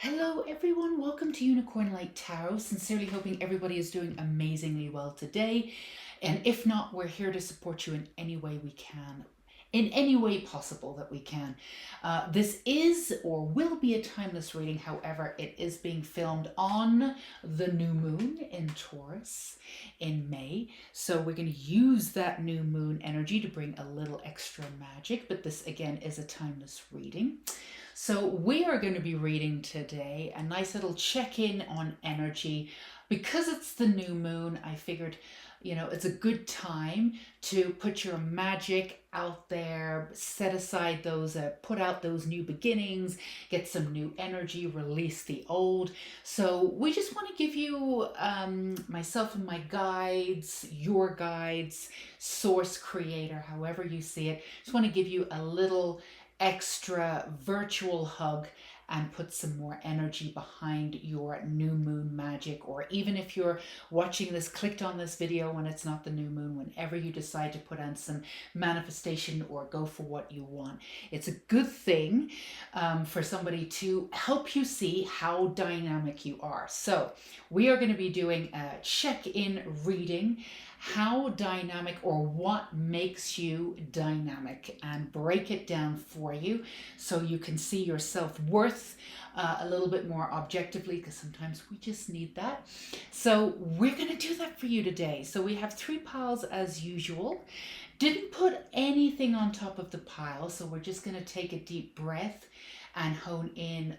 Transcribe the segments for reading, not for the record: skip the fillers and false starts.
Hello everyone, welcome to Unicorn Light Tarot. Sincerely hoping everybody is doing amazingly well today. And if not, we're here to support you in any way we can, in any way possible that we can. This is or will be a timeless reading. However, it is being filmed on the new moon in Taurus in May. So we're going to use that new moon energy to bring a little extra magic. But this again is a timeless reading. So we are going to be reading today a nice little check-in on energy. Because it's the new moon, I figured, it's a good time to put your magic out there, set aside those, put out those new beginnings, get some new energy, release the old. So we just want to give you, myself and my guides, your guides, source creator, however you see it, just want to give you a little extra virtual hug and put some more energy behind your new moon magic. Or even if you're watching this, clicked on this video when it's not the new moon, whenever you decide to put on some manifestation or go for what you want, it's a good thing for somebody to help you see how dynamic you are. So we are going to be doing a check-in reading, how dynamic or what makes you dynamic, and break it down for you so you can see your self-worth a little bit more objectively, because sometimes we just need that. So we're going to do that for you today. So we have 3 piles as usual. Didn't put anything on top of the pile, so we're just going to take a deep breath and hone in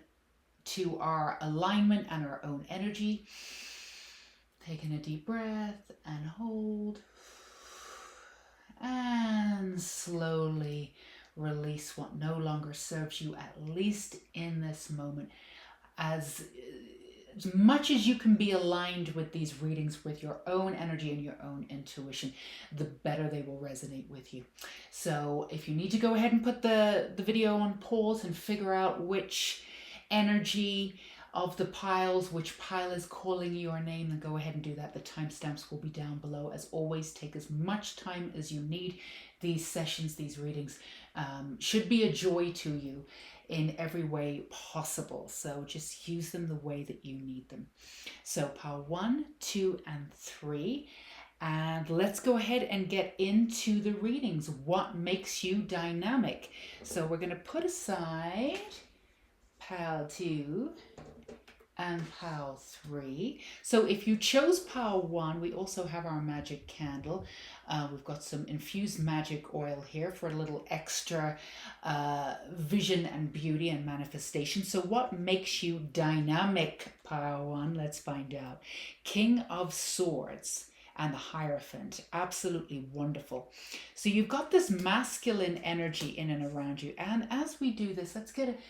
to our alignment and our own energy. Taking a deep breath and hold, and slowly release what no longer serves you, at least in this moment. As much as you can be aligned with these readings with your own energy and your own intuition, the better they will resonate with you. So if you need to go ahead and put the video on pause and figure out which energy of the piles, which pile is calling your name, then go ahead and do that. The timestamps will be down below. As always, take as much time as you need. These sessions, these readings should be a joy to you in every way possible. So just use them the way that you need them. So pile 1, 2, and 3. And let's go ahead and get into the readings. What makes you dynamic? So we're going to put aside pile 2 and pile 3. So if you chose pile 1, we also have our magic candle. We've got some infused magic oil here for a little extra vision and beauty and manifestation. So what makes you dynamic, pile 1? Let's find out. King of Swords and the Hierophant. Absolutely wonderful. So you've got this masculine energy in and around you. And as we do this, let's get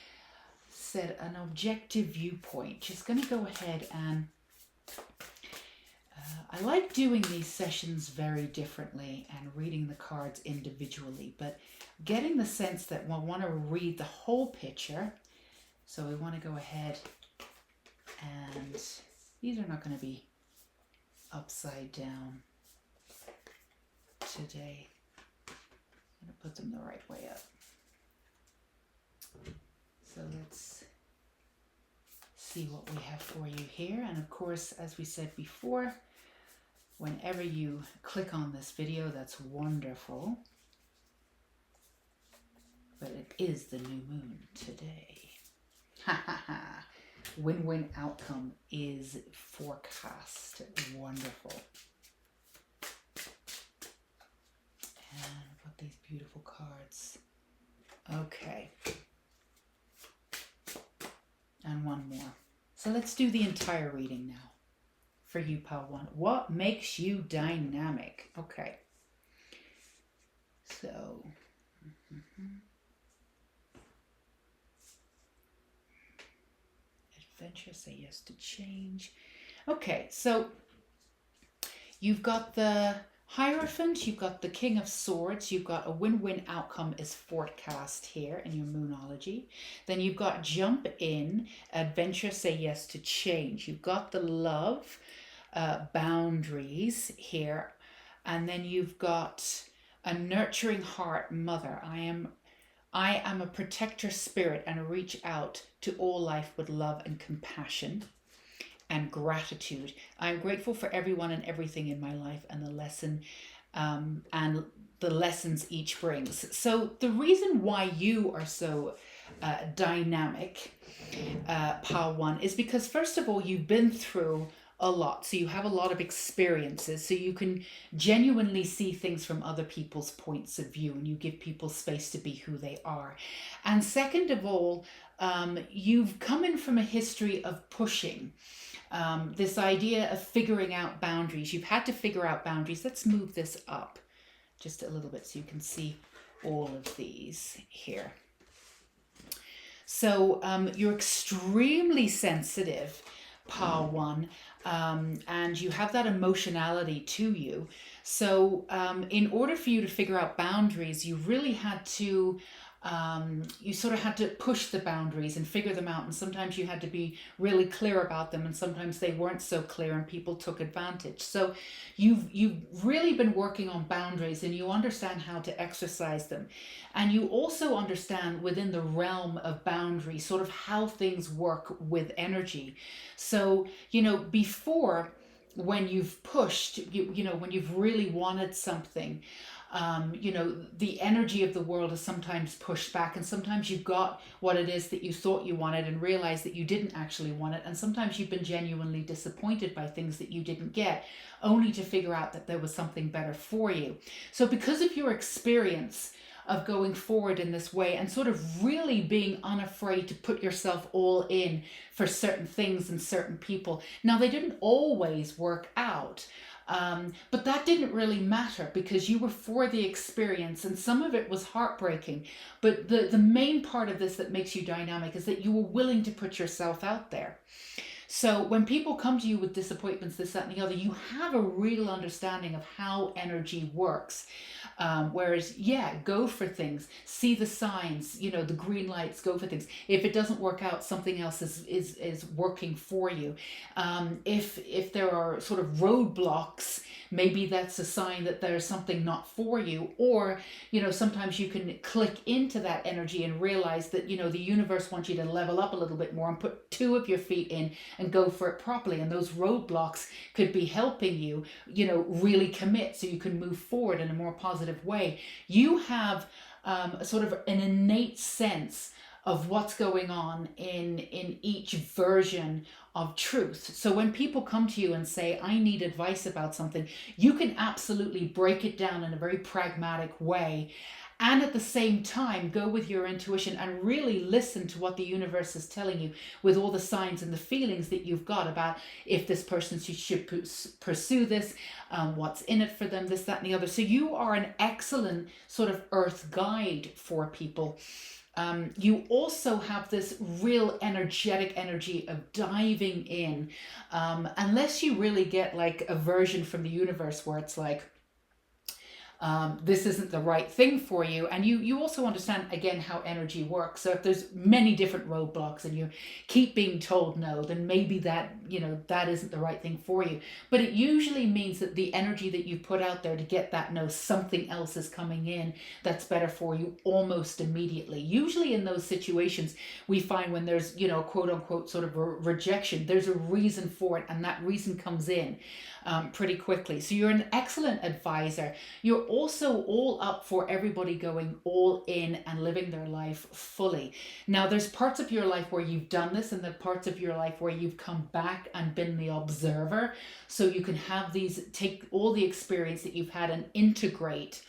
set an objective viewpoint. Just going to go ahead and I like doing these sessions very differently and reading the cards individually, but getting the sense that we want to read the whole picture. So we want to go ahead, and these are not going to be upside down today. I'm going to put them the right way up. So let's see what we have for you here. And of course, as we said before, whenever you click on this video, that's wonderful. But it is the new moon today. Ha ha ha. Win-win outcome is forecast. Wonderful. And we've got these beautiful cards. Okay. And one more. So let's do the entire reading now. For you, pile 1. What makes you dynamic? Okay. So. Adventure, say yes to change. Okay, so you've got the Hierophant, you've got the King of Swords, you've got a win-win outcome is forecast here in your Moonology. Then you've got jump in, adventure, say yes to change. You've got the love, boundaries here. And then you've got a nurturing heart, mother. I am I am a protector spirit and reach out to all life with love and compassion and gratitude. I'm grateful for everyone and everything in my life and and the lessons each brings. So the reason why you are so dynamic, Pile One, is because first of all, you've been through a lot. So you have a lot of experiences. So you can genuinely see things from other people's points of view and you give people space to be who they are. And second of all, you've come in from a history of pushing. This idea of figuring out boundaries. You've had to figure out boundaries. Let's move this up just a little bit so you can see all of these here. So you're extremely sensitive, Pile One, and you have that emotionality to you. So in order for you to figure out boundaries, you really had to you sort of had to push the boundaries and figure them out, and sometimes you had to be really clear about them, and sometimes they weren't so clear and people took advantage. So you've really been working on boundaries and you understand how to exercise them, and you also understand within the realm of boundaries sort of how things work with energy. So before, when you've pushed, when you've really wanted something, the energy of the world is sometimes pushed back, and sometimes you got what it is that you thought you wanted and realized that you didn't actually want it. And sometimes you've been genuinely disappointed by things that you didn't get, only to figure out that there was something better for you. So because of your experience of going forward in this way and sort of really being unafraid to put yourself all in for certain things and certain people. Now, they didn't always work out. But that didn't really matter because you were for the experience, and some of it was heartbreaking. But the main part of this that makes you dynamic is that you were willing to put yourself out there. So when people come to you with disappointments, this, that, and the other, you have a real understanding of how energy works. Whereas, go for things, see the signs, the green lights, go for things. If it doesn't work out, something else is working for you. If there are sort of roadblocks, maybe that's a sign that there's something not for you. Or, sometimes you can click into that energy and realize that, the universe wants you to level up a little bit more and put two of your feet in and go for it properly. And those roadblocks could be helping you, really commit so you can move forward in a more positive way. You have sort of an innate sense of what's going on in each version of truth. So when people come to you and say, I need advice about something, you can absolutely break it down in a very pragmatic way. And at the same time, go with your intuition and really listen to what the universe is telling you with all the signs and the feelings that you've got about if this person should pursue this, what's in it for them, this, that, and the other. So you are an excellent sort of earth guide for people. You also have this real energetic energy of diving in, unless you really get like a version from the universe where it's like, this isn't the right thing for you. And you also understand, again, how energy works. So if there's many different roadblocks and you keep being told no, then maybe that isn't the right thing for you. But it usually means that the energy that you put out there to get that no, something else is coming in that's better for you almost immediately. Usually in those situations, we find when there's, quote unquote, sort of a rejection, there's a reason for it, and that reason comes in pretty quickly. So you're an excellent advisor. You're also all up for everybody going all in and living their life fully. Now, there's parts of your life where you've done this, and the parts of your life where you've come back and been the observer. So you can have take all the experience that you've had and integrate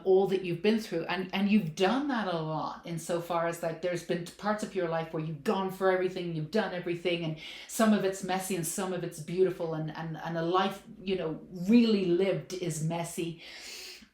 all that you've been through, and you've done that a lot insofar as like there's been parts of your life where you've gone for everything, you've done everything, and some of it's messy and some of it's beautiful, and a life really lived is messy.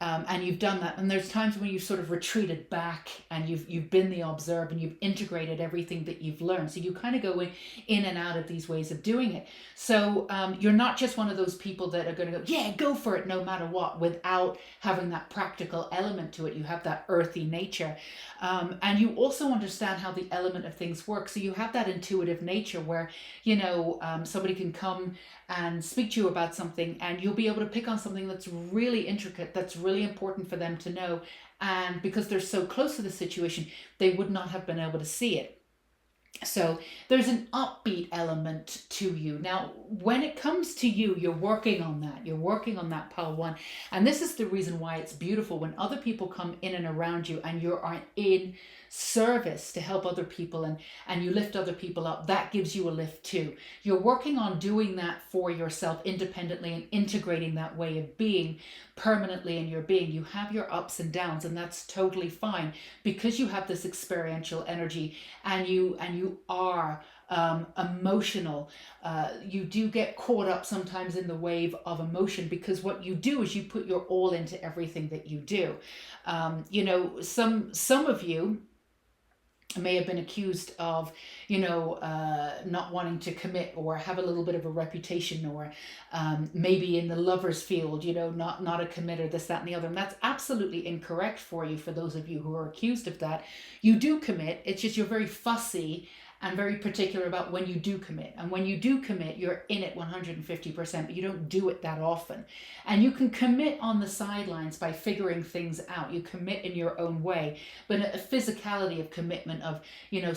And you've done that, and there's times when you've sort of retreated back and you've been the observer and you've integrated everything that you've learned. So you kind of go in and out of these ways of doing it. So you're not just one of those people that are going to go for it no matter what, without having that practical element to it. You have that earthy nature, and you also understand how the element of things work. So you have that intuitive nature where somebody can come and speak to you about something, and you'll be able to pick on something that's really intricate, that's really really important for them to know. And because they're so close to the situation, they would not have been able to see it. So there's an upbeat element to you. Now, when it comes to you, you're working on that. You're working on that pile one. And this is the reason why it's beautiful when other people come in and around you and you're in service to help other people, and you lift other people up. That gives you a lift too. You're working on doing that for yourself independently and integrating that way of being permanently in your being. You have your ups and downs, and that's totally fine because you have this experiential energy, and you are emotional. You do get caught up sometimes in the wave of emotion, because what you do is you put your all into everything that you do. Some of you may have been accused of, not wanting to commit, or have a little bit of a reputation, or maybe in the lovers field, not a committer, this, that, and the other. And that's absolutely incorrect for you. For those of you who are accused of that, you do commit. It's just you're very fussy and very particular about when you do commit. And when you do commit, you're in it 150%, but you don't do it that often. And you can commit on the sidelines by figuring things out. You commit in your own way, but a physicality of commitment of,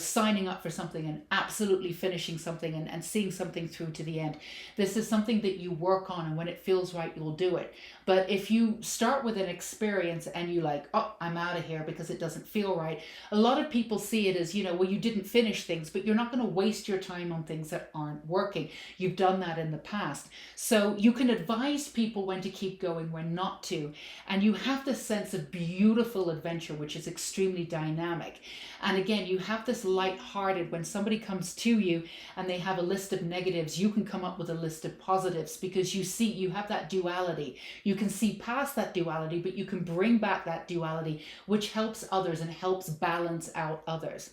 signing up for something and absolutely finishing something and seeing something through to the end. This is something that you work on, and when it feels right, you'll do it. But if you start with an experience and you like, oh, I'm out of here because it doesn't feel right, a lot of people see it as, well, you didn't finish things, but you're not going to waste your time on things that aren't working. You've done that in the past. So you can advise people when to keep going, when not to. And you have this sense of beautiful adventure, which is extremely dynamic. And again, you have this light-hearted, when somebody comes to you and they have a list of negatives, you can come up with a list of positives, because you have that duality. You can see past that duality, but you can bring back that duality, which helps others and helps balance out others.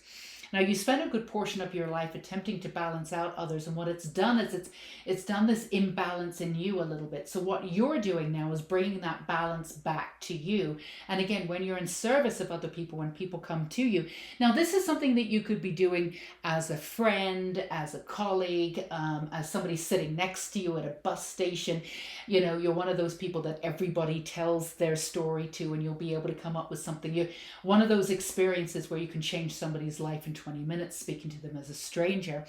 Now, you spend a good portion of your life attempting to balance out others, and what it's done is it's done this imbalance in you a little bit. So what you're doing now is bringing that balance back to you. And again, when you're in service of other people, when people come to you, now this is something that you could be doing as a friend, as a colleague, as somebody sitting next to you at a bus station. You're one of those people that everybody tells their story to, and you'll be able to come up with something. You're one of those experiences where you can change somebody's life in 20 minutes, speaking to them as a stranger.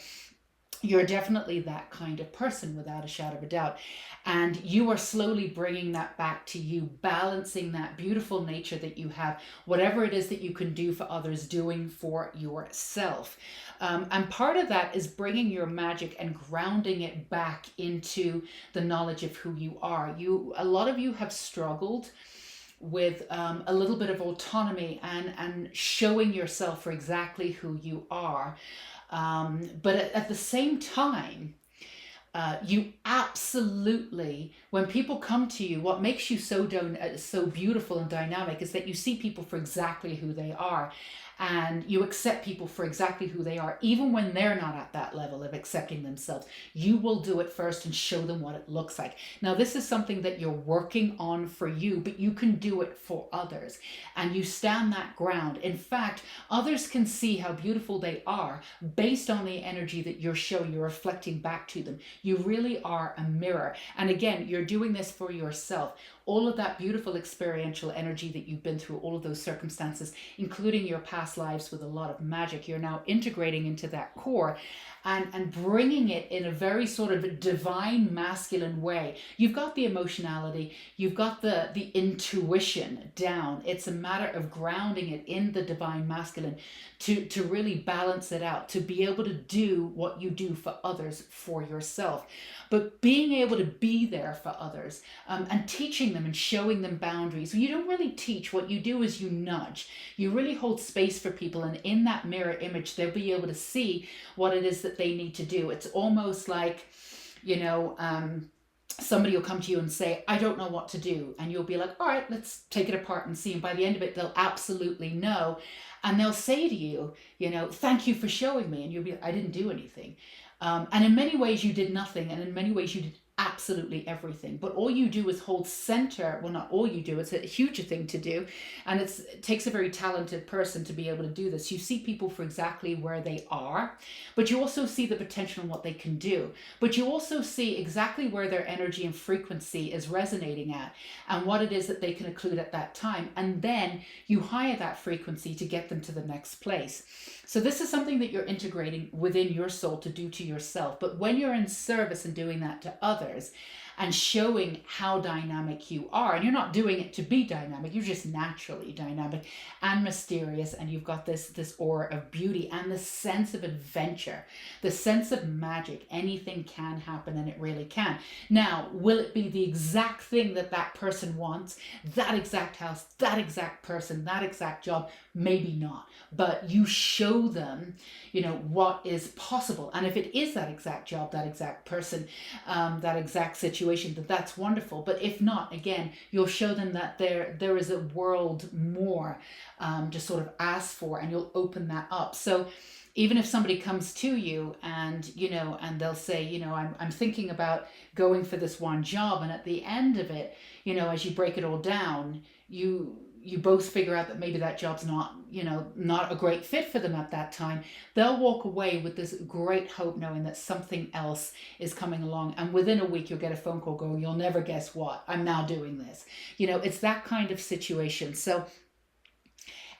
You're definitely that kind of person, without a shadow of a doubt. And you are slowly bringing that back to you, balancing that beautiful nature that you have, whatever it is that you can do for others, doing for yourself. And part of that is bringing your magic and grounding it back into the knowledge of who you are. A lot of you have struggled with a little bit of autonomy and showing yourself for exactly who you are. But at the same time, you absolutely, when people come to you, what makes you so beautiful and dynamic is that you see people for exactly who they are. And you accept people for exactly who they are, even when they're not at that level of accepting themselves. You will do it first and show them what it looks like. Now, this is something that you're working on for you, but you can do it for others. And you stand that ground. In fact, others can see how beautiful they are based on the energy that you're showing, you're reflecting back to them. You really are a mirror. And again, you're doing this for yourself. All of that beautiful experiential energy that you've been through, all of those circumstances, including your past lives with a lot of magic, you're now integrating into that core and bringing it in a very sort of divine masculine way. You've got the emotionality, you've got the intuition down. It's a matter of grounding it in the divine masculine to really balance it out, to be able to do what you do for others for yourself. But being able to be there for others and teaching them and showing them boundaries. You don't really teach. What you do is you nudge. You really hold space for people, and in that mirror image, they'll be able to see what it is that they need to do. It's almost like, somebody will come to you and say, I don't know what to do. And you'll be like, all right, let's take it apart and see. And by the end of it, they'll absolutely know. And they'll say to you, thank you for showing me. And you'll be like, I didn't do anything. And in many ways you did nothing. And in many ways you did absolutely everything. But all you do is hold center. Well, not all you do, it's a huge thing to do. And it takes a very talented person to be able to do this. You see people for exactly where they are, but you also see the potential in what they can do. But you also see exactly where their energy and frequency is resonating at and what it is that they can include at that time. And then you hire that frequency to get them to the next place. So this is something that you're integrating within your soul to do to yourself. But when you're in service and doing that to others and showing how dynamic you are, and you're not doing it to be dynamic, you're just naturally dynamic and mysterious, and you've got this aura of beauty and the sense of adventure, the sense of magic. Anything can happen, and it really can. Now, will it be the exact thing that that person wants, that exact house, that exact person, that exact job? Maybe not, but you show them, what is possible. And if it is that exact job, that exact person, that exact situation, that's wonderful. But if not, again, you'll show them that there is a world more to sort of ask for, and you'll open that up. So even if somebody comes to you and they'll say, I'm thinking about going for this one job, and at the end of it, as you break it all down, you both figure out that maybe that job's not a great fit for them at that time. They'll walk away with this great hope, knowing that something else is coming along. And within a week, you'll get a phone call going, you'll never guess what, I'm now doing this. It's that kind of situation. So,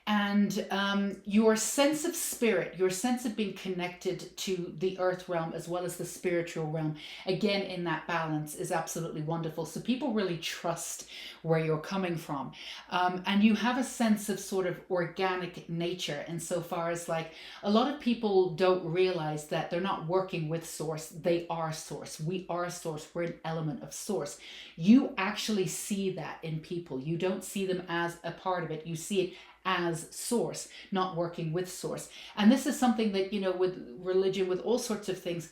and your sense of spirit, your sense of being connected to the earth realm as well as the spiritual realm, again, in that balance, is absolutely wonderful. So people really trust where you're coming from. And you have a sense of sort of organic nature, insofar as like a lot of people don't realize that they're not working with source. They are source. We are source. We're an element of source. You actually see that in people. You don't see them as a part of it. You see it as source, not working with source. And this is something that, with religion, with all sorts of things,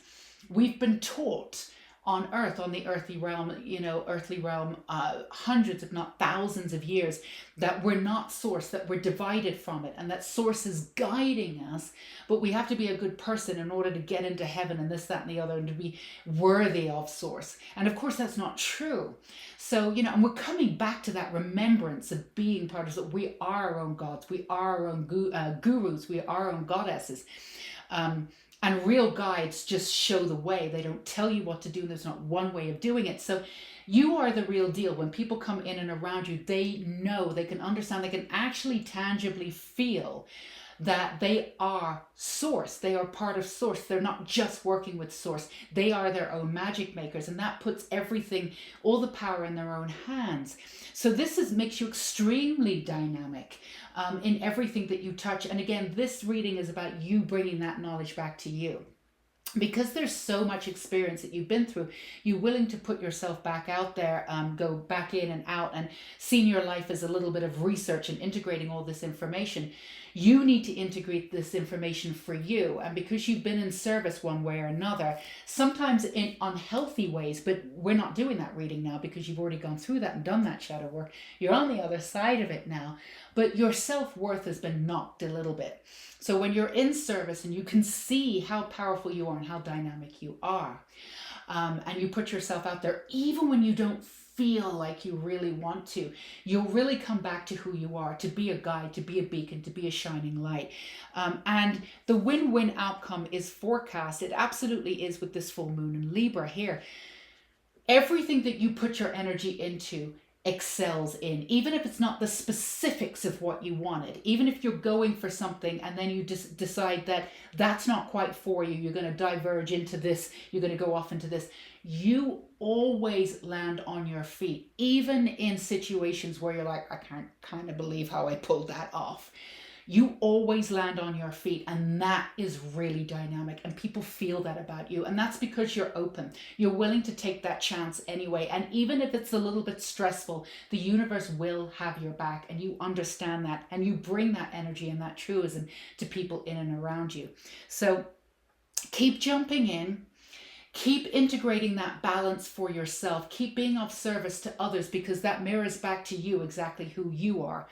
we've been taught on earth, on the earthly realm, hundreds, if not thousands of years, that we're not source, that we're divided from it, and that source is guiding us, but we have to be a good person in order to get into heaven and this, that, and the other, and to be worthy of source. And of course, that's not true. So, and we're coming back to that remembrance of being part of it. We are our own gods. We are our own gurus. We are our own goddesses. And real guides just show the way. They don't tell you what to do. There's not one way of doing it. So you are the real deal. When people come in and around you, they know, they can understand, they can actually tangibly feel that they are source. They are part of source. They're not just working with source. They are their own magic makers, and that puts everything, all the power, in their own hands. So this makes you extremely dynamic in everything that you touch. And again, this reading is about you bringing that knowledge back to you. Because there's so much experience that you've been through, you're willing to put yourself back out there, go back in and out, and seeing your life as a little bit of research and integrating all this information. You need to integrate this information for you. And because you've been in service one way or another, sometimes in unhealthy ways, but we're not doing that reading now because you've already gone through that and done that shadow work. You're on the other side of it now, but your self-worth has been knocked a little bit. So when you're in service and you can see how powerful you are and how dynamic you are, and you put yourself out there, even when you don't feel like you really want to, you'll really come back to who you are, to be a guide, to be a beacon, to be a shining light. And the win-win outcome is forecast. It absolutely is with this full moon in Libra here. Everything that you put your energy into excels in, even if it's not the specifics of what you wanted, even if you're going for something and then you just decide that that's not quite for you, you're going to diverge into this, you're going to go off into this, you always land on your feet, even in situations where you're like, I can't kind of believe how I pulled that off. You always land on your feet, and that is really dynamic, and people feel that about you. And that's because you're open. You're willing to take that chance anyway. And even if it's a little bit stressful, the universe will have your back, and you understand that, and you bring that energy and that truism to people in and around you. So keep jumping in. Keep integrating that balance for yourself. Keep being of service to others, because that mirrors back to you exactly who you are.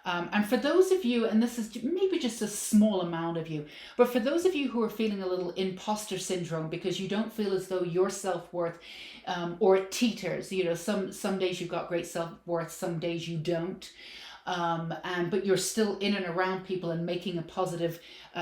And for those of you, and this is maybe just a small amount of you, but for those of you who are feeling a little imposter syndrome because you don't feel as though your self-worth, or it teeters, some days you've got great self-worth, some days you don't. But you're still in and around people and making a positive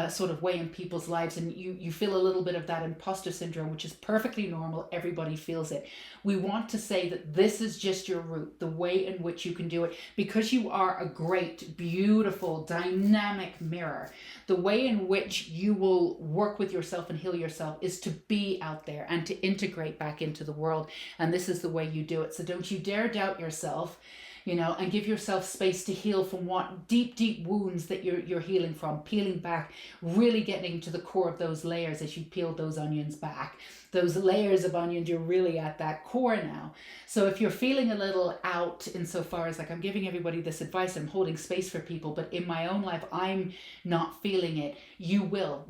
sort of way in people's lives, and you feel a little bit of that imposter syndrome, which is perfectly normal. Everybody feels it. We want to say that this is just your route, the way in which you can do it, because you are a great, beautiful, dynamic mirror. The way in which you will work with yourself and heal yourself is to be out there and to integrate back into the world, and this is the way you do it. So don't you dare doubt yourself, and give yourself space to heal from what deep wounds that you're healing from, peeling back, really getting to the core of those layers as you peel those onions back. Those layers of onions, you're really at that core now. So if you're feeling a little out insofar as like, I'm giving everybody this advice, I'm holding space for people, but in my own life, I'm not feeling it,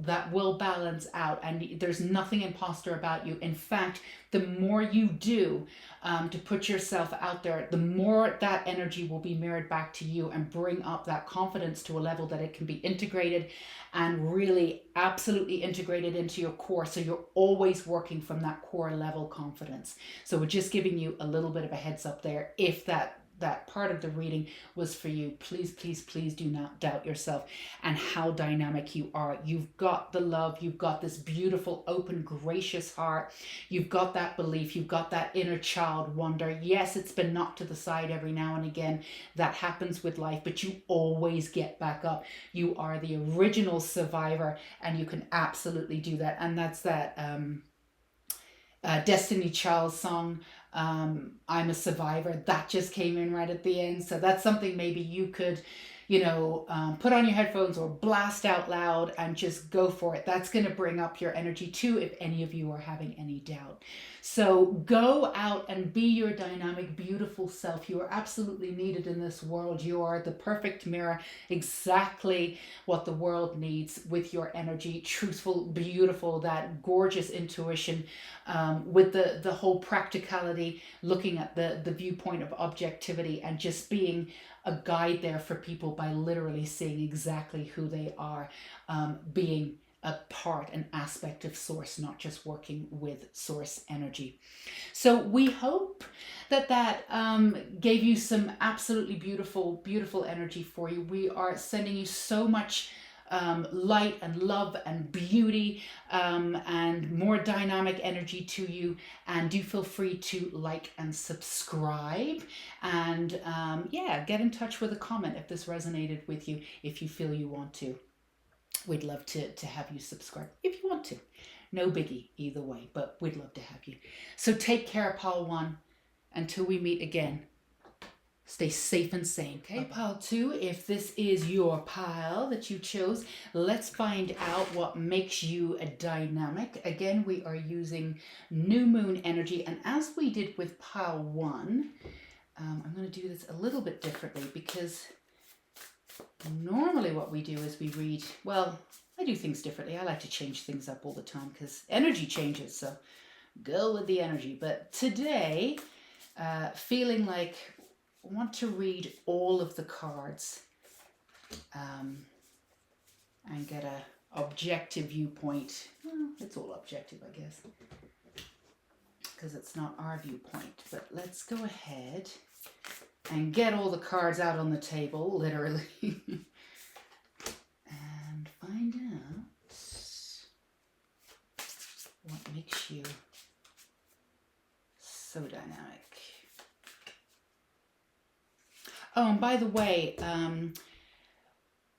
that will balance out, and there's nothing imposter about you. In fact, the more you do to put yourself out there, the more that energy will be mirrored back to you and bring up that confidence to a level that it can be integrated and really absolutely integrated into your core. So you're always working from that core level confidence. So we're just giving you a little bit of a heads up there. If that part of the reading was for you, please do not doubt yourself and how dynamic you are. You've got the love, you've got this beautiful, open, gracious heart, you've got that belief, you've got that inner child wonder. Yes, it's been knocked to the side every now and again. That happens with life, but you always get back up. You are the original survivor, and you can absolutely do that. And that's that Destiny Child song, I'm a survivor, that just came in right at the end. So that's something maybe you could put on your headphones or blast out loud and just go for it. That's going to bring up your energy too, if any of you are having any doubt. So go out and be your dynamic, beautiful self. You are absolutely needed in this world. You are the perfect mirror, exactly what the world needs, with your energy, truthful, beautiful, that gorgeous intuition, with the whole practicality, looking at the viewpoint of objectivity, and just being a guide there for people by literally seeing exactly who they are, being a part, an aspect of source, not just working with source energy. So we hope that gave you some absolutely beautiful energy for you. We are sending you so much light and love and beauty, and more dynamic energy to you. And do feel free to like and subscribe, and get in touch with a comment if this resonated with you, if you feel you want to. We'd love to have you subscribe if you want to. No biggie either way, but we'd love to have you. So take care, Pile 1. Until we meet again, stay safe and sane. Okay, Pile 2, if this is your pile that you chose, let's find out what makes you a dynamic. Again, we are using new moon energy, and as we did with Pile 1, I'm going to do this a little bit differently, because normally what we do is we read, well, I do things differently. I like to change things up all the time because energy changes, so go with the energy. But today, feeling like I want to read all of the cards and get a objective viewpoint. Well, it's all objective, I guess, because it's not our viewpoint. But let's go ahead and get all the cards out on the table, literally, and find out what makes you so dynamic. Oh, and by the way,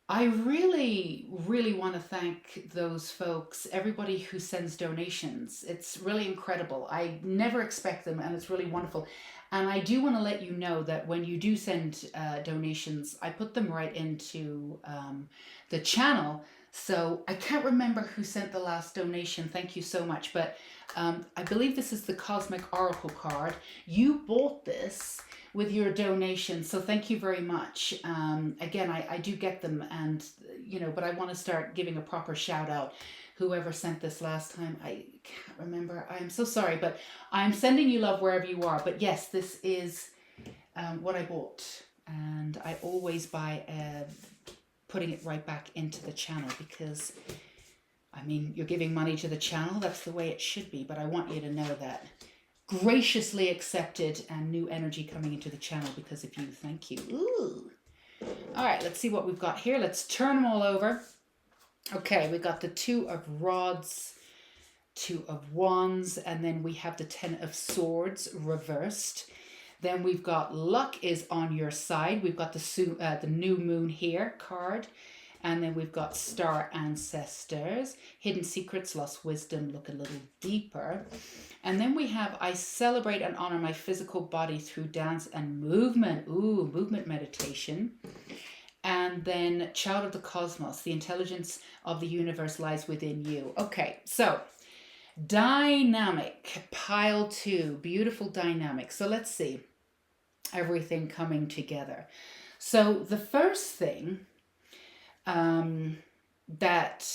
I really want to thank those folks, everybody who sends donations. It's really incredible. I never expect them, and it's really wonderful. And I do want to let you know that when you do send donations, I put them right into the channel. So I can't remember who sent the last donation. Thank you so much. But I believe this is the Cosmic Oracle card. You bought this with your donation, so thank you very much. Again, I do get them, and but I want to start giving a proper shout out whoever sent this last time. I can't remember. I'm so sorry, but I'm sending you love wherever you are. But yes, this is what I bought. And I always buy putting it right back into the channel because, I mean, you're giving money to the channel. That's the way it should be. But I want you to know that. Graciously accepted and new energy coming into the channel because of you. Thank you. Ooh. All right, let's see what we've got here. Let's turn them all over. Okay, we've got the 2 of Rods, 2 of Wands, and then we have the 10 of Swords reversed. Then we've got Luck is on your side. We've got the New Moon here card. And then we've got Star Ancestors, Hidden Secrets, Lost Wisdom, look a little deeper. And then we have I celebrate and honor my physical body through dance and movement. Ooh, movement meditation. And then Child of the Cosmos, the intelligence of the universe lies within you. Okay, so dynamic, pile 2, beautiful dynamic. So let's see, everything coming together. So the first thing that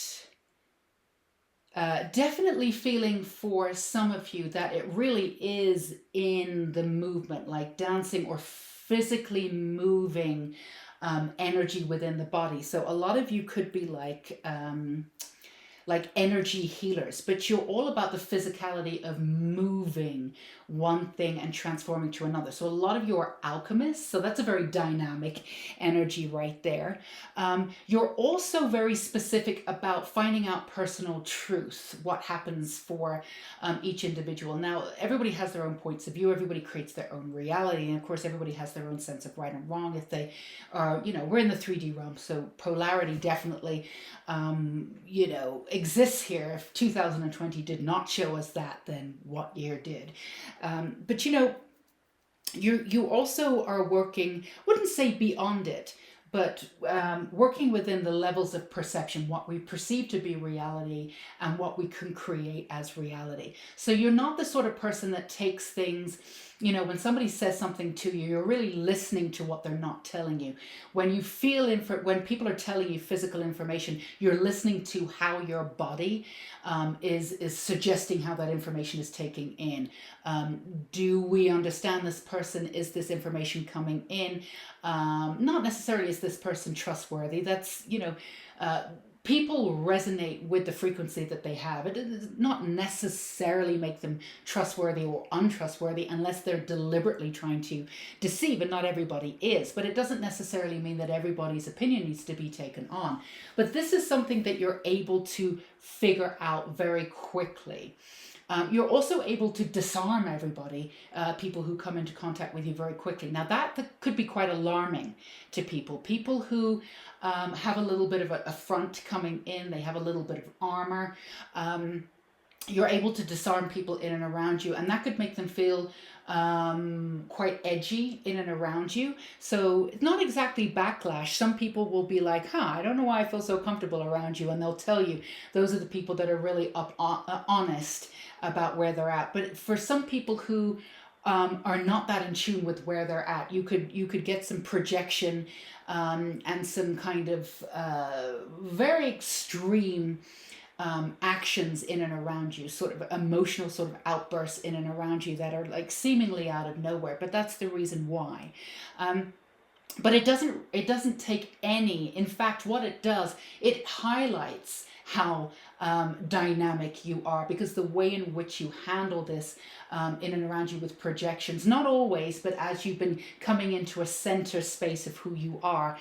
definitely feeling for some of you that it really is in the movement, like dancing or physically moving energy within the body. So a lot of you could be like energy healers, but you're all about the physicality of moving one thing and transforming to another. So a lot of you are alchemists, so that's a very dynamic energy right there. You're also very specific about finding out personal truth, what happens for each individual. Now, everybody has their own points of view, everybody creates their own reality, and of course everybody has their own sense of right and wrong. If they are, we're in the 3D realm, so polarity definitely exists here. If 2020 did not show us that, then what year did? But you also are working, wouldn't say beyond it, but working within the levels of perception, what we perceive to be reality and what we can create as reality. So you're not the sort of person that takes things, when somebody says something to you, you're really listening to what they're not telling you. When you feel, when people are telling you physical information, you're listening to how your body is suggesting how that information is taking in. Do we understand this person? Is this information coming in? Not necessarily is this person trustworthy. That's, people resonate with the frequency that they have. It does not necessarily make them trustworthy or untrustworthy unless they're deliberately trying to deceive, and not everybody is. But it doesn't necessarily mean that everybody's opinion needs to be taken on. But this is something that you're able to figure out very quickly. You're also able to disarm everybody, people who come into contact with you very quickly. Now that could be quite alarming to people. People who have a little bit of a front coming in, they have a little bit of armor. You're able to disarm people in and around you, and that could make them feel quite edgy in and around you. So it's not exactly backlash. Some people will be like, I don't know why I feel so comfortable around you, and they'll tell you. Those are the people that are really honest about where they're at. But for some people who are not that in tune with where they're at, you could get some projection and some kind of very extreme actions in and around you, sort of emotional sort of outbursts in and around you that are like seemingly out of nowhere, but that's the reason why. But it doesn't take any. In fact, what it does, it highlights how dynamic you are, because the way in which you handle this in and around you with projections, not always, but as you've been coming into a center space of who you are,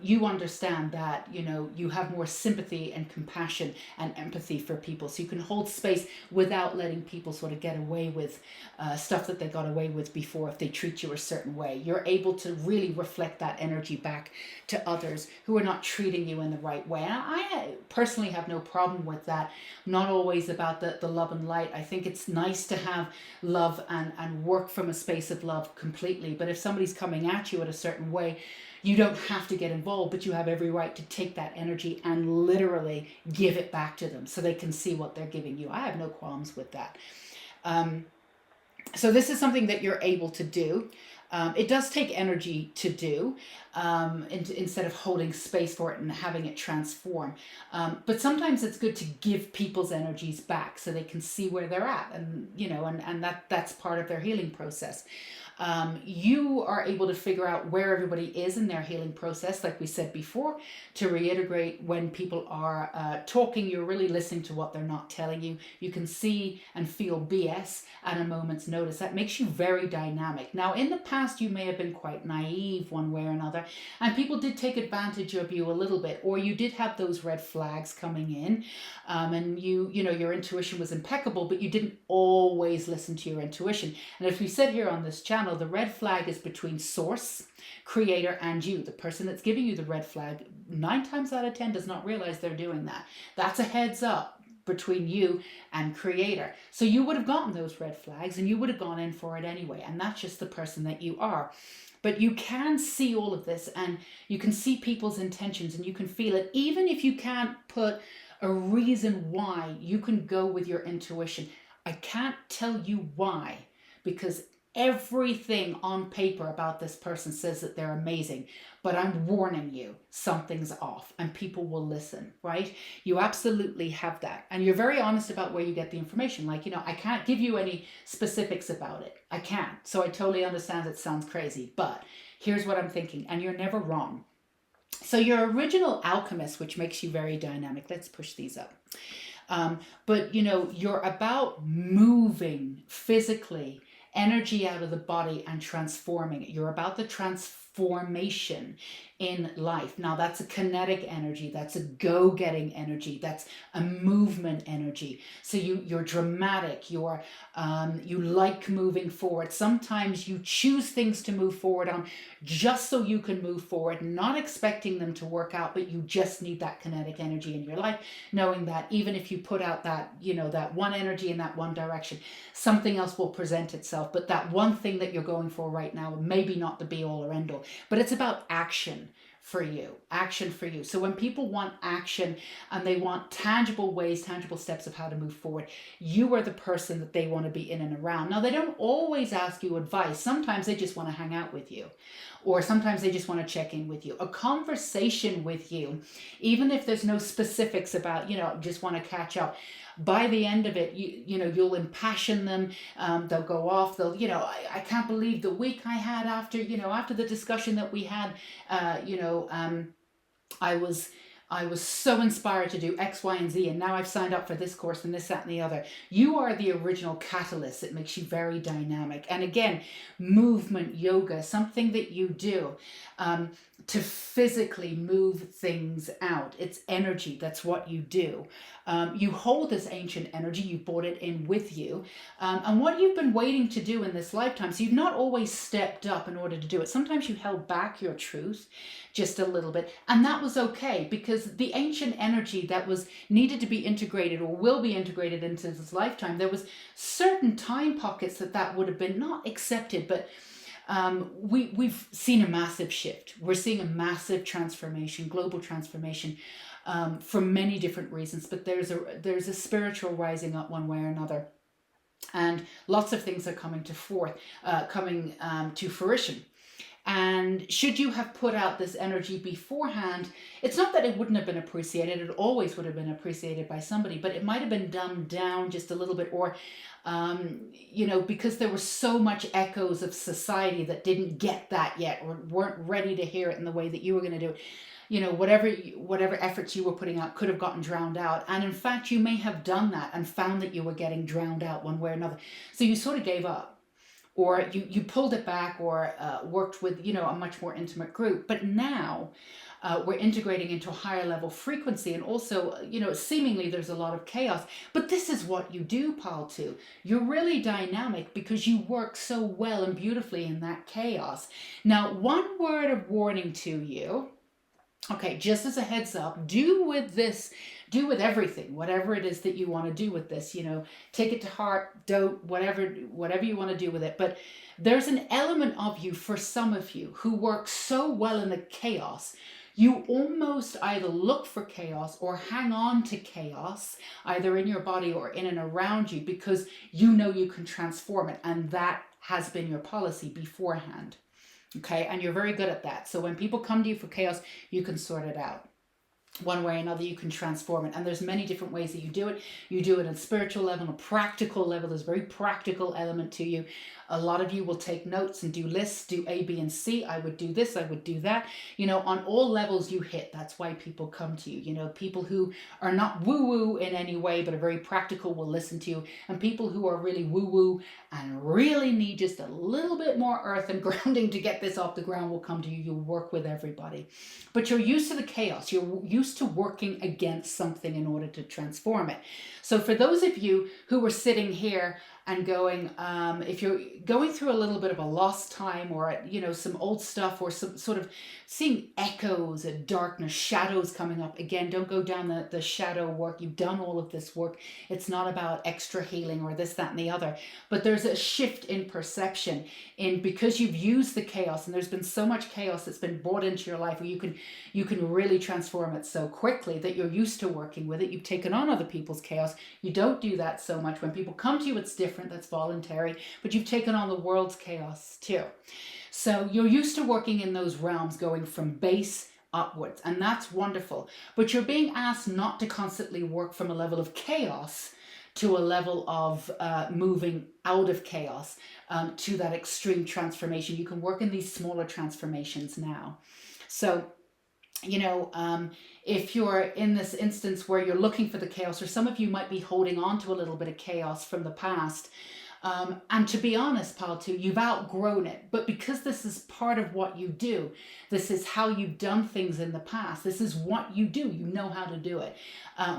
you understand that, you have more sympathy and compassion and empathy for people. So you can hold space without letting people sort of get away with stuff that they got away with before if they treat you a certain way. You're able to really reflect that energy back to others who are not treating you in the right way. And I personally have no problem with that. Not always about the love and light. I think it's nice to have love and work from a space of love completely. But if somebody's coming at you in a certain way, you don't have to get involved, but you have every right to take that energy and literally give it back to them so they can see what they're giving you. I have no qualms with that. So this is something that you're able to do. It does take energy to do, instead of holding space for it and having it transform. But sometimes it's good to give people's energies back so they can see where they're at, and that's part of their healing process. You are able to figure out where everybody is in their healing process, like we said before. To reiterate, when people are talking, you're really listening to what they're not telling you. You can see and feel BS at a moment's notice. That makes you very dynamic. Now, in the past, you may have been quite naive one way or another, and people did take advantage of you a little bit, or you did have those red flags coming in, and your intuition was impeccable, but you didn't always listen to your intuition. And as we said here on this channel, the red flag is between source, creator, and you. The person that's giving you the red flag 9 times out of 10 does not realize they're doing that. That's a heads up between you and creator. So you would have gotten those red flags and you would have gone in for it anyway. And that's just the person that you are. But you can see all of this, and you can see people's intentions, and you can feel it. Even if you can't put a reason why, you can go with your intuition. I can't tell you why, because everything on paper about this person says that they're amazing, but I'm warning you, something's off, and people will listen, right? You absolutely have that. And you're very honest about where you get the information. Like, I can't give you any specifics about it. I can't. So I totally understand it sounds crazy, but here's what I'm thinking, and you're never wrong. So your original alchemist, which makes you very dynamic. Let's push these up. But you're about moving physically energy out of the body and transforming it. You're about the transformation in life. Now, that's a kinetic energy. That's a go-getting energy. That's a movement energy. So you're dramatic. You like moving forward. Sometimes you choose things to move forward on just so you can move forward, not expecting them to work out, but you just need that kinetic energy in your life, knowing that even if you put out that, that one energy in that one direction, something else will present itself. But that one thing that you're going for right now, maybe not the be all or end all, but it's about action for you. So when people want action and they want tangible ways, tangible steps of how to move forward, you are the person that they want to be in and around. Now, they don't always ask you advice. Sometimes they just want to hang out with you, or sometimes they just want to check in with you. A conversation with you, even if there's no specifics about, just want to catch up. By the end of it, you'll impassion them. They'll go off. They'll, I can't believe the week I had after the discussion that we had. I was so inspired to do X, Y, and Z, and now I've signed up for this course and this, that, and the other. You are the original catalyst. It makes you very dynamic. And again, movement, yoga, something that you do to physically move things out. It's energy. That's what you do. You hold this ancient energy. You brought it in with you. And what you've been waiting to do in this lifetime, so you've not always stepped up in order to do it. Sometimes you held back your truth just a little bit. And that was okay, because the ancient energy that was needed to be integrated or will be integrated into this lifetime, there was certain time pockets that would have been not accepted, but we've seen a massive shift. We're seeing a massive transformation, global transformation, for many different reasons. But there's a spiritual rising up one way or another, and lots of things are coming to fruition. And should you have put out this energy beforehand, it's not that it wouldn't have been appreciated. It always would have been appreciated by somebody, but it might have been dumbed down just a little bit, or because there were so much echoes of society that didn't get that yet, or weren't ready to hear it in the way that you were going to do it. Whatever efforts you were putting out could have gotten drowned out. And in fact, you may have done that and found that you were getting drowned out one way or another. So you sort of gave up. Or you pulled it back, or worked with, a much more intimate group. But now we're integrating into a higher level frequency. And also, seemingly there's a lot of chaos. But this is what you do, pal, too. You're really dynamic because you work so well and beautifully in that chaos. Now, one word of warning to you. Okay, just as a heads up, do with everything, whatever it is that you want to do with this, take it to heart, don't, whatever you want to do with it. But there's an element of you, for some of you, who works so well in the chaos, you almost either look for chaos or hang on to chaos, either in your body or in and around you, because you know you can transform it. And that has been your policy beforehand. Okay, and you're very good at that. So when people come to you for chaos, you can sort it out. One way or another, you can transform it. And there's many different ways that you do it. You do it at a spiritual level, a practical level. There's a very practical element to you. A lot of you will take notes and do lists, do A, B, and C. I would do this, I would do that. You know, on all levels you hit. That's why people come to you. You know, people who are not woo-woo in any way, but are very practical will listen to you. And people who are really woo-woo and really need just a little bit more earth and grounding to get this off the ground will come to you. You'll work with everybody. But you're used to the chaos. You're used to working against something in order to transform it. So for those of you who were sitting here and going, if you're going through a little bit of a lost time, or, you know, some old stuff, or some sort of seeing echoes of darkness, shadows coming up, again, don't go down the shadow work. You've done all of this work. It's not about extra healing or this, that, and the other, but there's a shift in perception because you've used the chaos, and there's been so much chaos that's been brought into your life where you can really transform it so quickly that you're used to working with it. You've taken on other people's chaos. You don't do that so much. When people come to you, it's different. That's voluntary, but you've taken on the world's chaos too. So you're used to working in those realms, going from base upwards, and that's wonderful. But you're being asked not to constantly work from a level of chaos to a level of moving out of chaos to that extreme transformation. You can work in these smaller transformations now. So, you know, if you're in this instance where you're looking for the chaos, or some of you might be holding on to a little bit of chaos from the past, and to be honest, pal, too, you've outgrown it. But because this is part of what you do, this is how you've done things in the past, this is what you do, you know how to do it.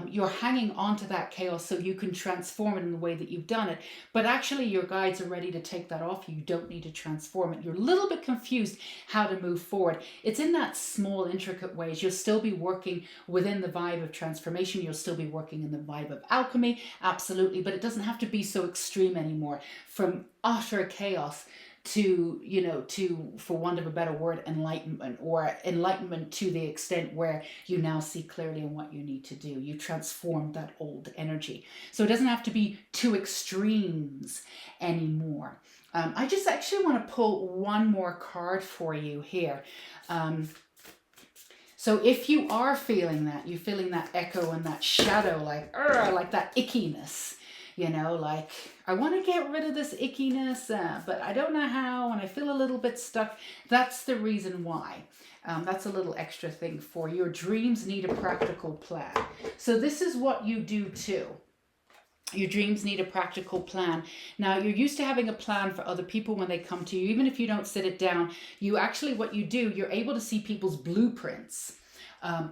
You're hanging on to that chaos so you can transform it in the way that you've done it. But actually your guides are ready to take that off you. You don't need to transform it. You're a little bit confused how to move forward. It's in that small, intricate ways. You'll still be working within the vibe of transformation. You'll still be working in the vibe of alchemy, absolutely. But it doesn't have to be so extreme anymore. From utter chaos to, you know, to, for want of a better word, enlightenment, or enlightenment to the extent where you now see clearly in what you need to do. You transform that old energy. So it doesn't have to be two extremes anymore. I just actually want to pull one more card for you here. So if you are feeling that, you're feeling that echo and that shadow, like that ickiness, you know, like, I want to get rid of this ickiness, but I don't know how, and I feel a little bit stuck. That's the reason why. That's a little extra thing for you. Your dreams need a practical plan. So this is what you do too. Your dreams need a practical plan. Now, you're used to having a plan for other people when they come to you. Even if you don't sit it down, you actually, what you do, you're able to see people's blueprints.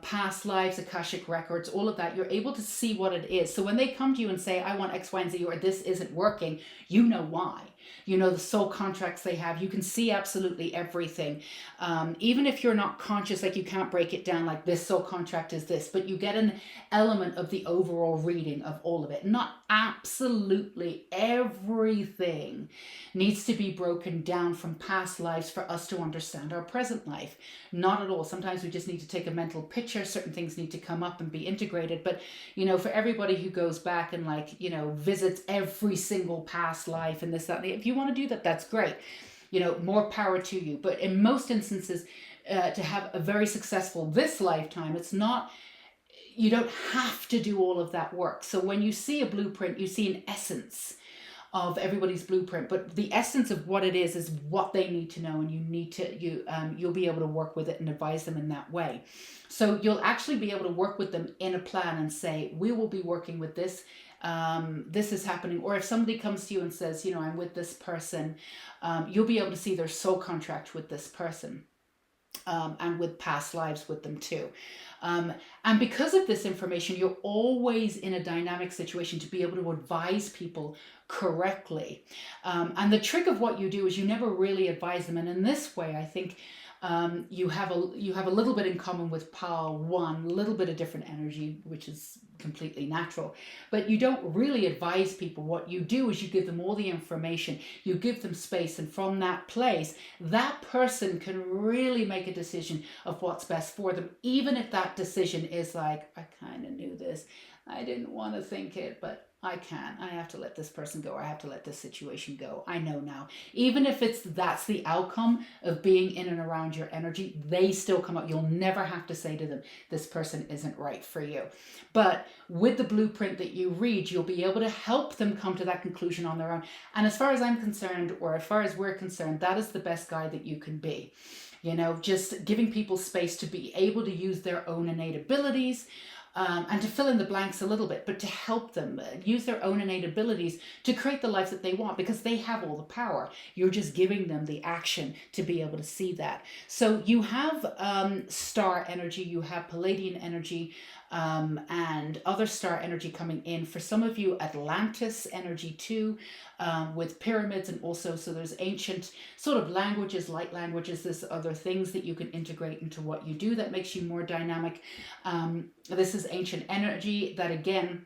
Past lives, Akashic records, all of that. You're able to see what it is. So when they come to you and say, I want X, Y, and Z, or this isn't working, you know why. You know the soul contracts they have. You can see absolutely everything. Even if you're not conscious, like you can't break it down like this soul contract is this, but you get an element of the overall reading of all of it. Not absolutely everything needs to be broken down from past lives for us to understand our present life. Not at all. Sometimes we just need to take a mental picture. Certain things need to come up and be integrated. But, you know, for everybody who goes back and, like, you know, visits every single past life and this, that, and the, if you want to do that, that's great. You know, more power to you. But in most instances, to have a very successful this lifetime, it's not, you don't have to do all of that work. So when you see a blueprint, you see an essence of everybody's blueprint, but the essence of what it is what they need to know, and you need to, you'll be able to work with it and advise them in that way. So you'll actually be able to work with them in a plan and say, we will be working with this. This is happening. Or if somebody comes to you and says, you know, I'm with this person, you'll be able to see their soul contract with this person, and with past lives with them too. And because of this information, you're always in a dynamic situation to be able to advise people correctly. And the trick of what you do is you never really advise them. And in this way, I think You have a little bit in common with pile one, a little bit of different energy, which is completely natural. But you don't really advise people. What you do is you give them all the information, you give them space, and from that place, that person can really make a decision of what's best for them, even if that decision is like, I kind of knew this, I didn't want to think it, but I can't. I have to let this person go. I have to let this situation go. I know now. Even if that's the outcome of being in and around your energy, they still come up. You'll never have to say to them, this person isn't right for you. But with the blueprint that you read, you'll be able to help them come to that conclusion on their own. And as far as I'm concerned, or as far as we're concerned, that is the best guide that you can be. Just giving people space to be able to use their own innate abilities, and to fill in the blanks a little bit, but to help them use their own innate abilities to create the life that they want, because they have all the power. You're just giving them the action to be able to see that. So you have star energy, you have Palladian energy, and other star energy coming in. For some of you, Atlantis energy too, with pyramids, and also, so there's ancient sort of languages, light languages, there's other things that you can integrate into what you do that makes you more dynamic. This is ancient energy that, again,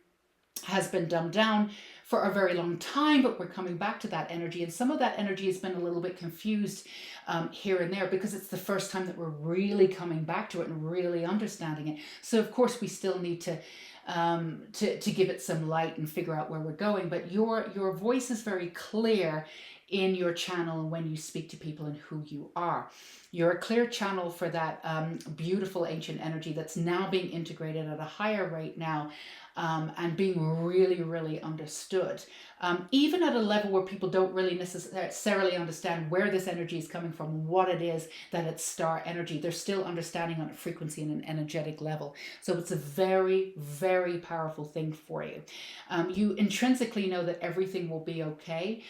has been dumbed down for a very long time, but we're coming back to that energy, and some of that energy has been a little bit confused here and there, because it's the first time that we're really coming back to it and really understanding it. So of course we still need to give it some light and figure out where we're going, but your voice is very clear in your channel when you speak to people and who you are. You're a clear channel for that beautiful ancient energy that's now being integrated at a higher rate now, and being really, really understood. Even at a level where people don't really necessarily understand where this energy is coming from, what it is, that it's star energy. They're still understanding on a frequency and an energetic level. So it's a very, very powerful thing for you. You intrinsically know that everything will be okay.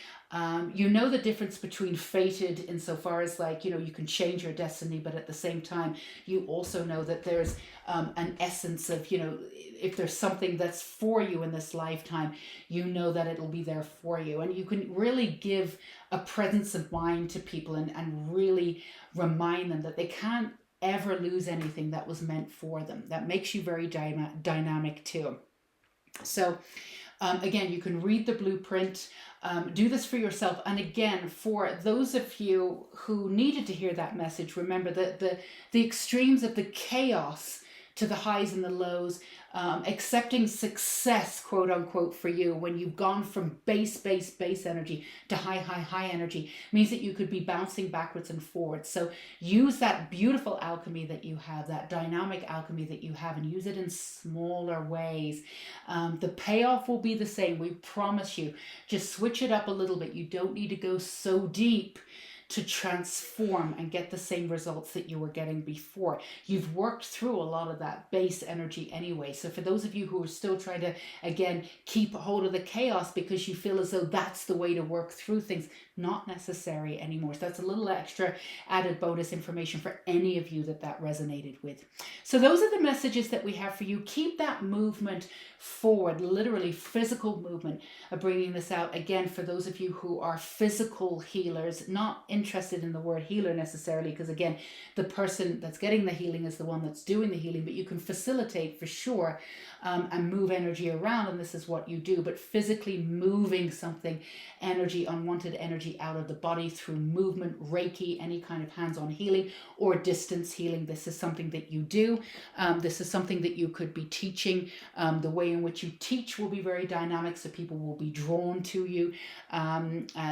You know the difference between fated insofar as, like, you can change your destiny, but at the same time, you also know that there's an essence of, if there's something that's for you in this lifetime, you know that it'll be there for you. And you can really give a presence of mind to people and really remind them that they can't ever lose anything that was meant for them. That makes you very dynamic too. So again, you can read the blueprint, do this for yourself. And again, for those of you who needed to hear that message, remember that the extremes of the chaos to the highs and the lows, accepting success, quote unquote, for you, when you've gone from base energy to high energy, means that you could be bouncing backwards and forwards. So use that beautiful alchemy that you have, that dynamic alchemy that you have, and use it in smaller ways. The payoff will be the same, we promise you. Just switch it up a little bit. You don't need to go so deep to transform and get the same results that you were getting before. You've worked through a lot of that base energy anyway. So for those of you who are still trying to, again, keep hold of the chaos because you feel as though that's the way to work through things, not necessary anymore. So that's a little extra added bonus information for any of you that resonated with. So those are the messages that we have for you. Keep that movement forward, literally physical movement of bringing this out. Again, for those of you who are physical healers, not interested in the word healer necessarily, because again, the person that's getting the healing is the one that's doing the healing, but you can facilitate for sure, and move energy around, and this is what you do. But physically moving something, energy, unwanted energy out of the body through movement, Reiki, any kind of hands-on healing or distance healing, this is something that you do. This is something that you could be teaching. The way in which you teach will be very dynamic, so people will be drawn to you.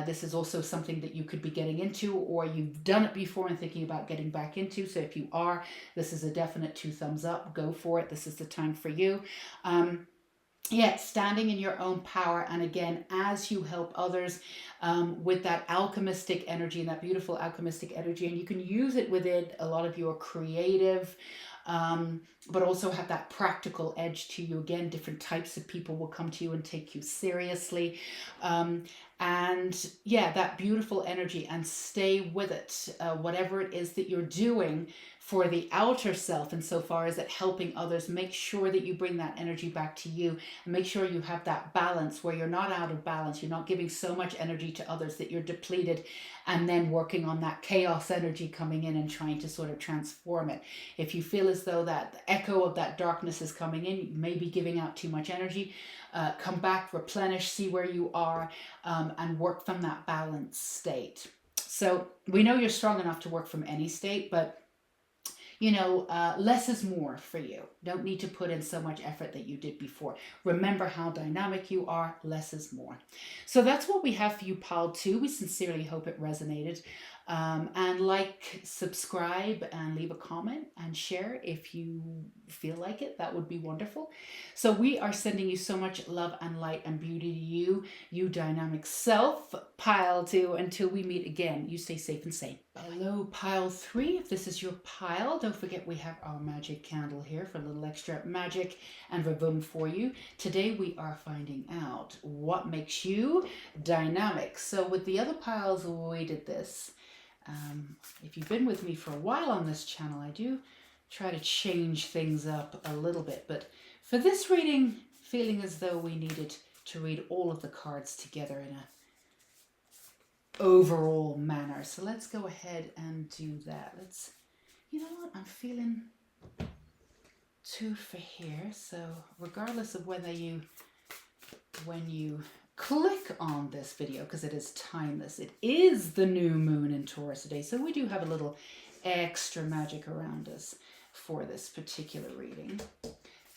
This is also something that you could be getting into, or you've done it before and thinking about getting back into. So if you are, this is a definite 2 thumbs up. Go for it. This is the time for you. Standing in your own power. And again, as you help others with that alchemistic energy and that beautiful alchemistic energy, and you can use it within, a lot of you are creative, but also have that practical edge to you. Again, different types of people will come to you and take you seriously. And yeah, that beautiful energy, and stay with it. Whatever it is that you're doing for the outer self, insofar as it helping others, make sure that you bring that energy back to you, and make sure you have that balance where you're not out of balance, you're not giving so much energy to others that you're depleted, and then working on that chaos energy coming in and trying to sort of transform it. If you feel as though that echo of that darkness is coming in, you may be giving out too much energy. Come back, replenish, see where you are, and work from that balanced state. So we know you're strong enough to work from any state, but less is more for you. Don't need to put in so much effort that you did before. Remember how dynamic you are. Less is more. So that's what we have for you, Pile 2. We sincerely hope it resonated. And like, subscribe, and leave a comment and share if you feel like it. That would be wonderful. So we are sending you so much love and light and beauty to you, you dynamic self. Pile 2, until we meet again, you stay safe and sane. Hello, Pile 3. If this is your pile, don't forget we have our magic candle here for a little extra magic and vavoom for you. Today we are finding out what makes you dynamic. So with the other piles, we did this. If you've been with me for a while on this channel, I do try to change things up a little bit. But for this reading, feeling as though we needed to read all of the cards together in a overall manner. So let's go ahead and do that. You know what, I'm feeling 2 for here. So regardless of when you click on this video, because it is timeless, it is the new moon in Taurus today, so we do have a little extra magic around us for this particular reading.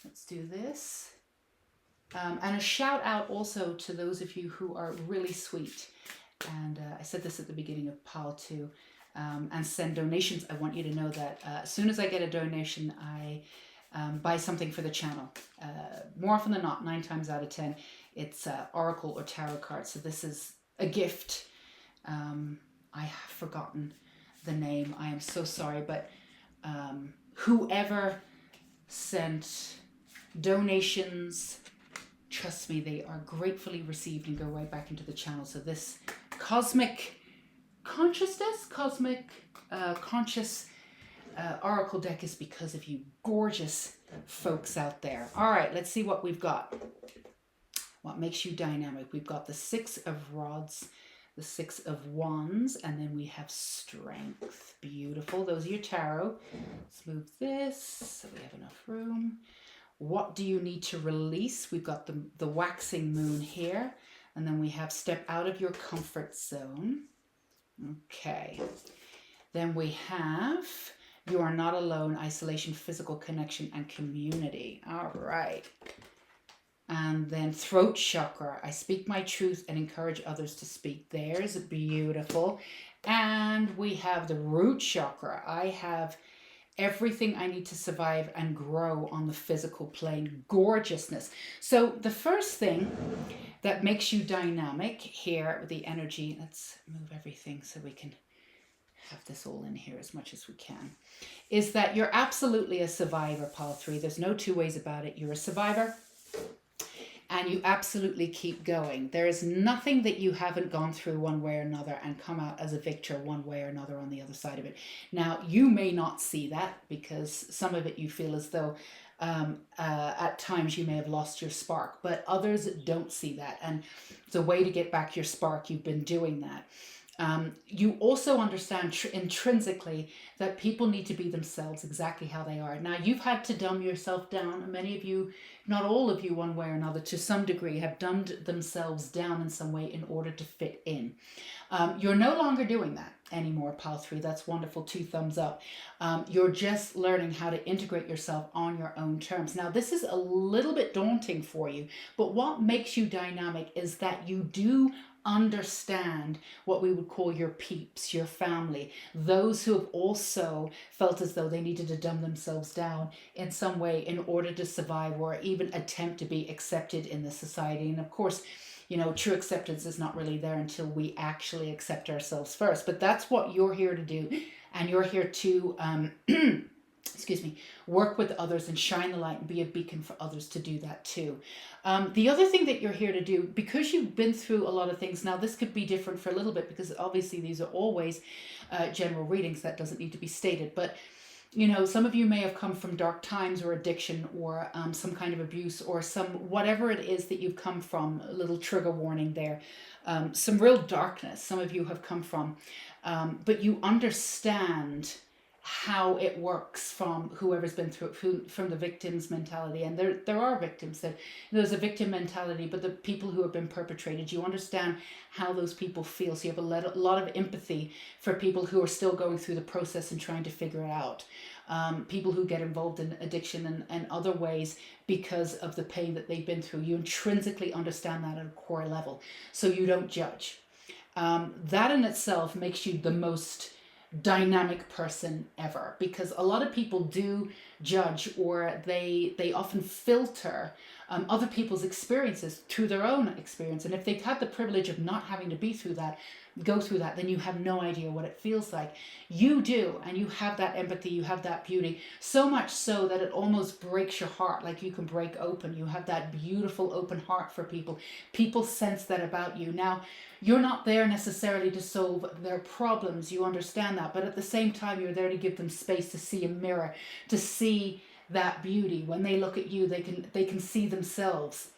Let's do this. And a shout out also to those of you who are really sweet, and I said this at the beginning of Pile 2, and send donations. I want you to know that as soon as I get a donation, I buy something for the channel. More often than not, 9 times out of 10, it's Oracle or Tarot cards. So this is a gift. I have forgotten the name. I am so sorry, but whoever sent donations, trust me, they are gratefully received and go right back into the channel. So this cosmic consciousness, conscious Oracle deck is because of you gorgeous folks out there. All right, let's see what we've got. What makes you dynamic? We've got the 6 of Rods, the 6 of Wands, and then we have Strength. Beautiful. Those are your tarot. Let's move this so we have enough room. What do you need to release? We've got the waxing moon here, and then we have step out of your comfort zone. Okay. Then we have you are not alone, isolation, physical connection, and community. All right. And then throat chakra. I speak my truth and encourage others to speak theirs. Beautiful. And we have the root chakra. I have everything I need to survive and grow on the physical plane. Gorgeousness. So the first thing that makes you dynamic here with the energy, let's move everything so we can have this all in here as much as we can, is that you're absolutely a survivor, Pile 3. There's no 2 ways about it. You're a survivor, and you absolutely keep going. There is nothing that you haven't gone through one way or another and come out as a victor one way or another on the other side of it. Now, you may not see that because some of it you feel as though at times you may have lost your spark, but others don't see that. And the way to get back your spark, you've been doing that. You also understand intrinsically that people need to be themselves exactly how they are. Now, you've had to dumb yourself down. Many of you, not all of you one way or another, to some degree, have dumbed themselves down in some way in order to fit in. You're no longer doing that anymore, Pile 3. That's wonderful. 2 thumbs up. You're just learning how to integrate yourself on your own terms. Now, this is a little bit daunting for you, but what makes you dynamic is that you do understand what we would call your peeps, your family, those who have also felt as though they needed to dumb themselves down in some way in order to survive or even attempt to be accepted in the society. And of course, you know, true acceptance is not really there until we actually accept ourselves first. But that's what you're here to do. And you're here to excuse me, work with others and shine the light and be a beacon for others to do that too. The other thing that you're here to do, because you've been through a lot of things, now this could be different for a little bit because obviously these are always general readings, that doesn't need to be stated, but some of you may have come from dark times or addiction or some kind of abuse or some whatever it is that you've come from. A little trigger warning there. Some real darkness some of you have come from, but you understand how it works from whoever's been through it, from the victim's mentality. And there are victims, that there's a victim mentality, but the people who have been perpetrated, you understand how those people feel. So you have a lot of empathy for people who are still going through the process and trying to figure it out. People who get involved in addiction and other ways because of the pain that they've been through. You intrinsically understand that at a core level. So you don't judge. That in itself makes you the most dynamic person ever, because a lot of people do judge, or they often filter other people's experiences through their own experience. And if they've had the privilege of not having to go through that, then you have no idea what it feels like. You do, and you have that empathy, you have that beauty, so much so that it almost breaks your heart, like you can break open. You have that beautiful open heart for people. People sense that about you. Now, you're not there necessarily to solve their problems, you understand that, but at the same time, you're there to give them space to see a mirror, to see that beauty. When they look at you, they can see themselves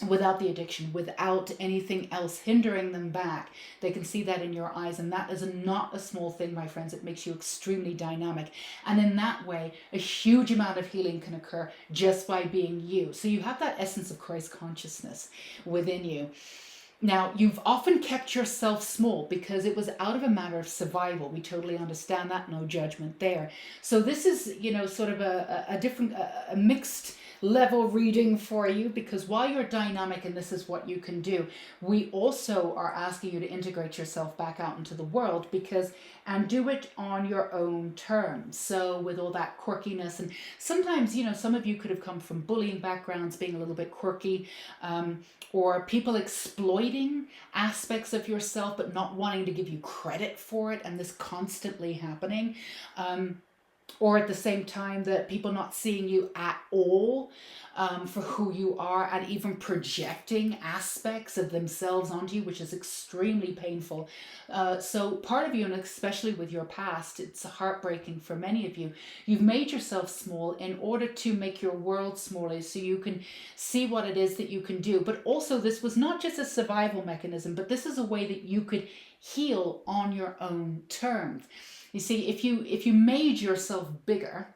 without the addiction, without anything else hindering them back. They can see that in your eyes, and that is not a small thing, my friends. It makes you extremely dynamic, and in that way a huge amount of healing can occur just by being you. So you have that essence of Christ consciousness within you. Now, you've often kept yourself small because it was out of a matter of survival. We totally understand that, no judgment there. So this is, sort of a different, a mixed level reading for you, because while you're dynamic and this is what you can do, we also are asking you to integrate yourself back out into the world, and do it on your own terms. So with all that quirkiness, and sometimes, some of you could have come from bullying backgrounds, being a little bit quirky, or people exploiting aspects of yourself but not wanting to give you credit for it, and this constantly happening. Or at the same time, that people not seeing you at all for who you are, and even projecting aspects of themselves onto you, which is extremely painful. So part of you, and especially with your past, it's heartbreaking for many of you. You've made yourself small in order to make your world smaller so you can see what it is that you can do. But also, this was not just a survival mechanism, but this is a way that you could heal on your own terms. You see, if you made yourself bigger,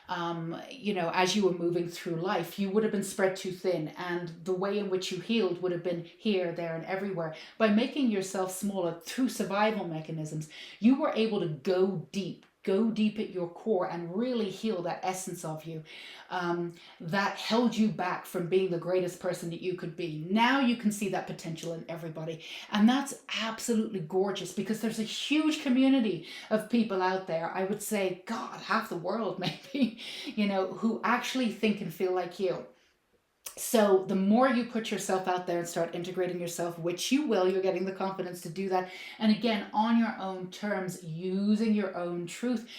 as you were moving through life, you would have been spread too thin, and the way in which you healed would have been here, there, and everywhere. By making yourself smaller through survival mechanisms, you were able to go deep at your core and really heal that essence of you that held you back from being the greatest person that you could be. Now you can see that potential in everybody, and that's absolutely gorgeous, because there's a huge community of people out there, I would say, God, half the world maybe, who actually think and feel like you. So the more you put yourself out there and start integrating yourself, which you will, you're getting the confidence to do that. And again, on your own terms, using your own truth,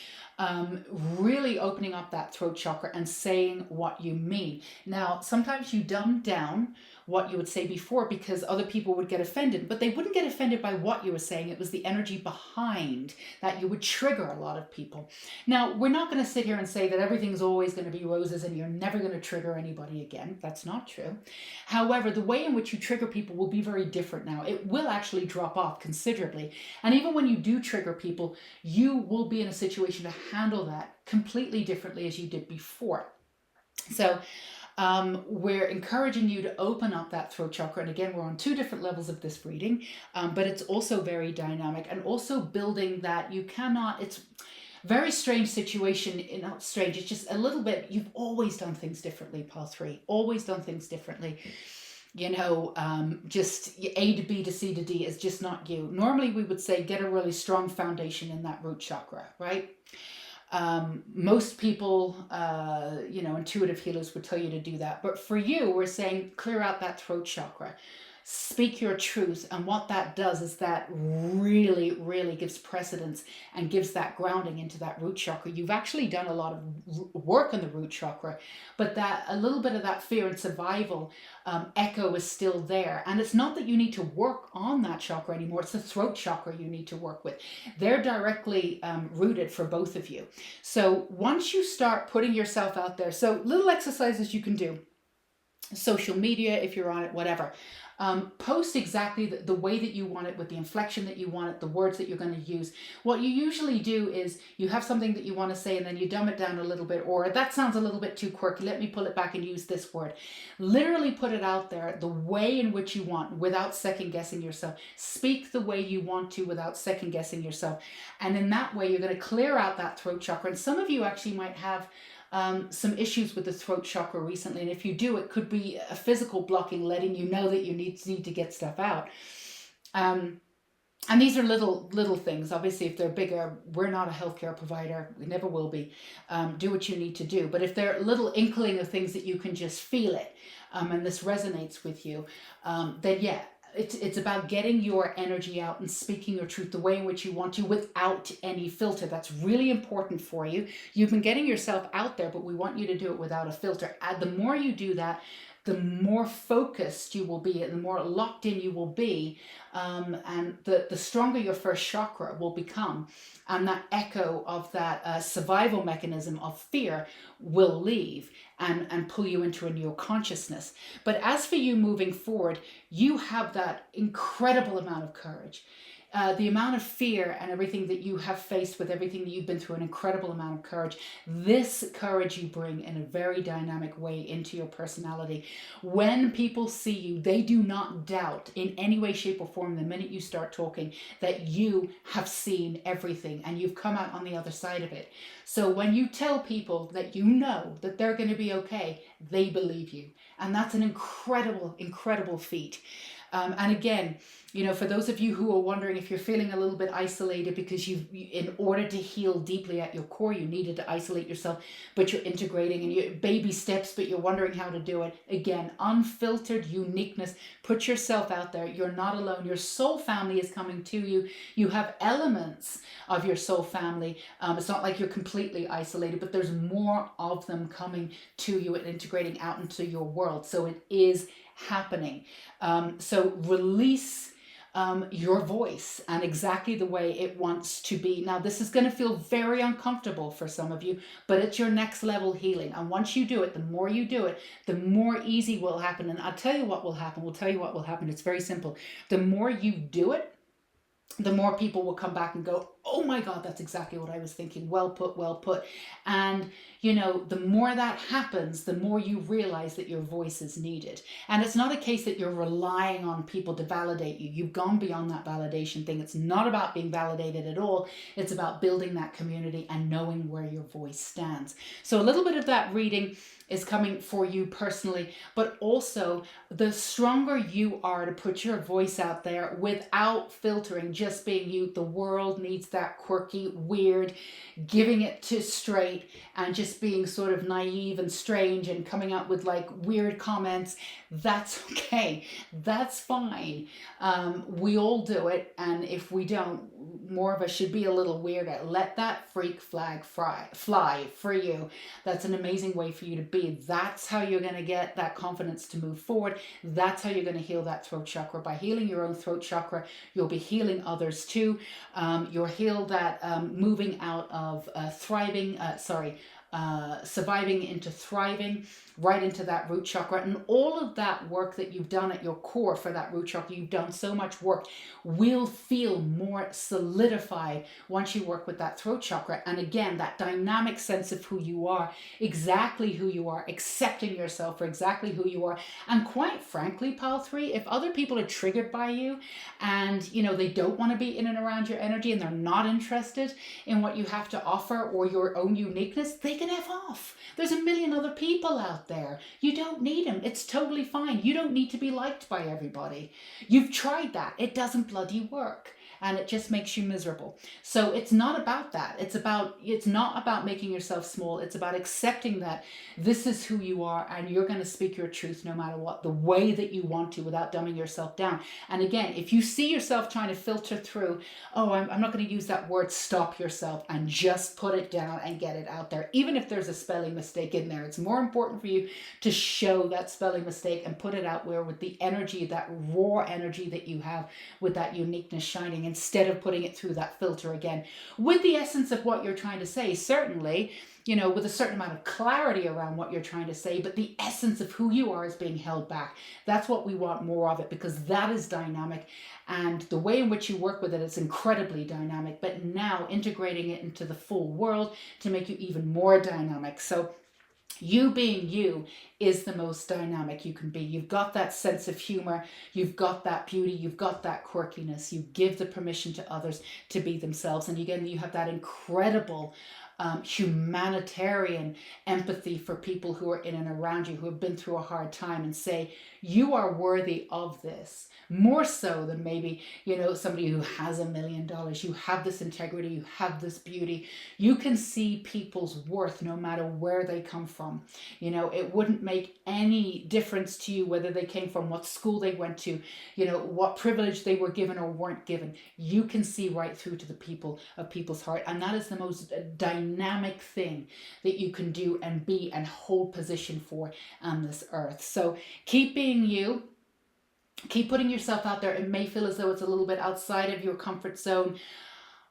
really opening up that throat chakra and saying what you mean. Now, sometimes you dumb down what you would say before because other people would get offended, but they wouldn't get offended by what you were saying. It was the energy behind that you would trigger a lot of people. Now, we're not going to sit here and say that everything's always going to be roses and you're never going to trigger anybody again. That's not true. However, the way in which you trigger people will be very different now. It will actually drop off considerably. And even when you do trigger people, you will be in a situation to handle that completely differently as you did before. So we're encouraging you to open up that throat chakra. And again, we're on two different levels of this reading, but it's also very dynamic, and also building that you cannot, it's very strange situation, not strange, it's just a little bit, you've always done things differently, Pile 3, always done things differently. Just A to B to C to D is just not you. Normally we would say get a really strong foundation in that root chakra, right? Most people, intuitive healers would tell you to do that. But for you, we're saying clear out that throat chakra. speak your truth. And what that does is that really, really gives precedence and gives that grounding into that root chakra. You've actually done a lot of work on the root chakra, but that a little bit of that fear and survival echo is still there. And it's not that you need to work on that chakra anymore. It's the throat chakra you need to work with. They're directly rooted for both of you. So once you start putting yourself out there, so little exercises you can do, social media, if you're on it, whatever. Post exactly the way that you want it, with the inflection that you want it, the words that you're going to use. What you usually do is you have something that you want to say and then you dumb it down a little bit, or that sounds a little bit too quirky, let me pull it back and use this word. Literally put it out there the way in which you want, without second guessing yourself. Speak the way you want to without second guessing yourself. And in that way, you're going to clear out that throat chakra. And some of you actually might have some issues with the throat chakra recently, and if you do, it could be a physical blocking, letting you know that you need to get stuff out. And these are little things. Obviously, if they're bigger, we're not a healthcare provider. We never will be. Do what you need to do. But if they're a little inkling of things that you can just feel it, and this resonates with you, then yeah, it's about getting your energy out and speaking your truth the way in which you want to, without any filter. That's really important for you. You've been getting yourself out there, but we want you to do it without a filter. And the more you do that, the more focused you will be, and the more locked in you will be, and the stronger your first chakra will become, and that echo of that survival mechanism of fear will leave and pull you into a new consciousness. But as for you moving forward, you have that incredible amount of courage. The amount of fear and everything that you have faced with everything that you've been through, an incredible amount of courage. This courage you bring in a very dynamic way into your personality. When people see you, they do not doubt in any way, shape, or form the minute you start talking that you have seen everything and you've come out on the other side of it. So when you tell people that you know that they're going to be okay, they believe you. And that's an incredible, incredible feat. And again, you know, for those of you who are wondering if you're feeling a little bit isolated because in order to heal deeply at your core, you needed to isolate yourself, but you're integrating and you baby steps, but you're wondering how to do it. Again, unfiltered uniqueness. Put yourself out there. You're not alone. Your soul family is coming to you. You have elements of your soul family. It's not like you're completely isolated, but there's more of them coming to you and integrating out into your world. So it is happening. So release your voice and exactly the way it wants to be. Now, this is going to feel very uncomfortable for some of you, but it's your next level healing. And once you do it, the more you do it, the more easy will happen. And I'll tell you what will happen. We'll tell you what will happen. It's very simple. The more you do it, the more people will come back and go, oh my God, that's exactly what I was thinking. Well put, well put. And, you know, the more that happens, the more you realize that your voice is needed. And it's not a case that you're relying on people to validate you. You've gone beyond that validation thing. It's not about being validated at all. It's about building that community and knowing where your voice stands. So a little bit of that reading is coming for you personally, but also the stronger you are to put your voice out there without filtering, just being you. The world needs that quirky, weird, giving it to straight and just being sort of naive and strange and coming out with like weird comments. That's okay. That's fine. We all do it. And if we don't, more of us should be a little weirder. Let that freak flag fly for you. That's an amazing way for you to be. That's how you're going to get that confidence to move forward. That's how you're going to heal that throat chakra. By healing your own throat chakra, you'll be healing others too. You'll heal that moving out of surviving into thriving, right into that root chakra. And all of that work that you've done at your core for that root chakra, you've done so much work, will feel more solidified once you work with that throat chakra. And again, that dynamic sense of who you are, exactly who you are, accepting yourself for exactly who you are. And quite frankly, Pile 3, if other people are triggered by you and, you know, they don't want to be in and around your energy and they're not interested in what you have to offer or your own uniqueness, they can F off. There's a million other people out there. You don't need them. It's totally fine. You don't need to be liked by everybody. You've tried that. It doesn't bloody work. and it just makes you miserable. So it's not about that. It's not about making yourself small. It's about accepting that this is who you are, and you're going to speak your truth no matter what, the way that you want to, without dumbing yourself down. And again, if you see yourself trying to filter through, oh, I'm not going to use that word, stop yourself and just put it down and get it out there. Even if there's a spelling mistake in there, it's more important for you to show that spelling mistake and put it out where, with the energy, that raw energy that you have, with that uniqueness shining, instead of putting it through that filter again, with the essence of what you're trying to say, certainly, with a certain amount of clarity around what you're trying to say, but the essence of who you are is being held back. That's what we want more of it, because that is dynamic, and the way in which you work with it is incredibly dynamic, but now integrating it into the full world to make you even more dynamic. So you being you is the most dynamic you can be. You've got that sense of humor, you've got that beauty, you've got that quirkiness. You give the permission to others to be themselves. And again, you have that incredible humanitarian empathy for people who are in and around you, who have been through a hard time, and say, you are worthy of this, more so than maybe, somebody who has $1 million. You have this integrity, you have this beauty. You can see people's worth no matter where they come from. It wouldn't make any difference to you whether they came from, what school they went to, what privilege they were given or weren't given. You can see right through to the people's heart. And that is the most dynamic thing that you can do and be and hold position for on this earth. So keep being you. Keep putting yourself out there. It may feel as though it's a little bit outside of your comfort zone,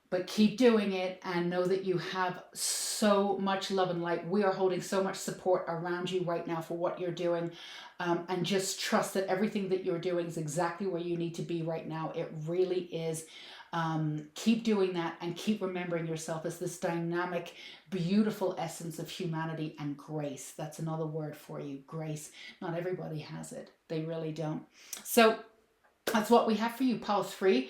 but keep doing it, and know that you have so much love and light. We are holding so much support around you right now for what you're doing. And just trust that everything that you're doing is exactly where you need to be right now. It really is. Keep doing that, and keep remembering yourself as this dynamic, beautiful essence of humanity and grace. That's another word for you, grace. Not everybody has it. They really don't. So that's what we have for you, pile 3.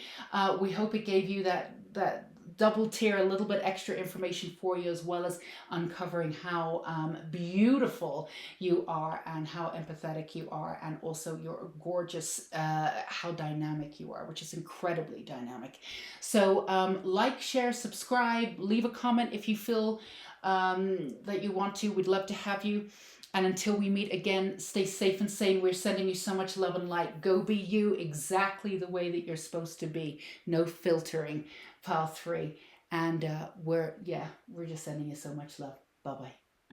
We hope it gave you that double tier, a little bit extra information for you, as well as uncovering how beautiful you are, and how empathetic you are, and also your gorgeous, how dynamic you are, which is incredibly dynamic. So like, share, subscribe, leave a comment if you feel that you want to. We'd love to have you. And until we meet again, stay safe and sane. We're sending you so much love and light. Go be you exactly the way that you're supposed to be. No filtering. Pile 3. And we're just sending you so much love. Bye-bye.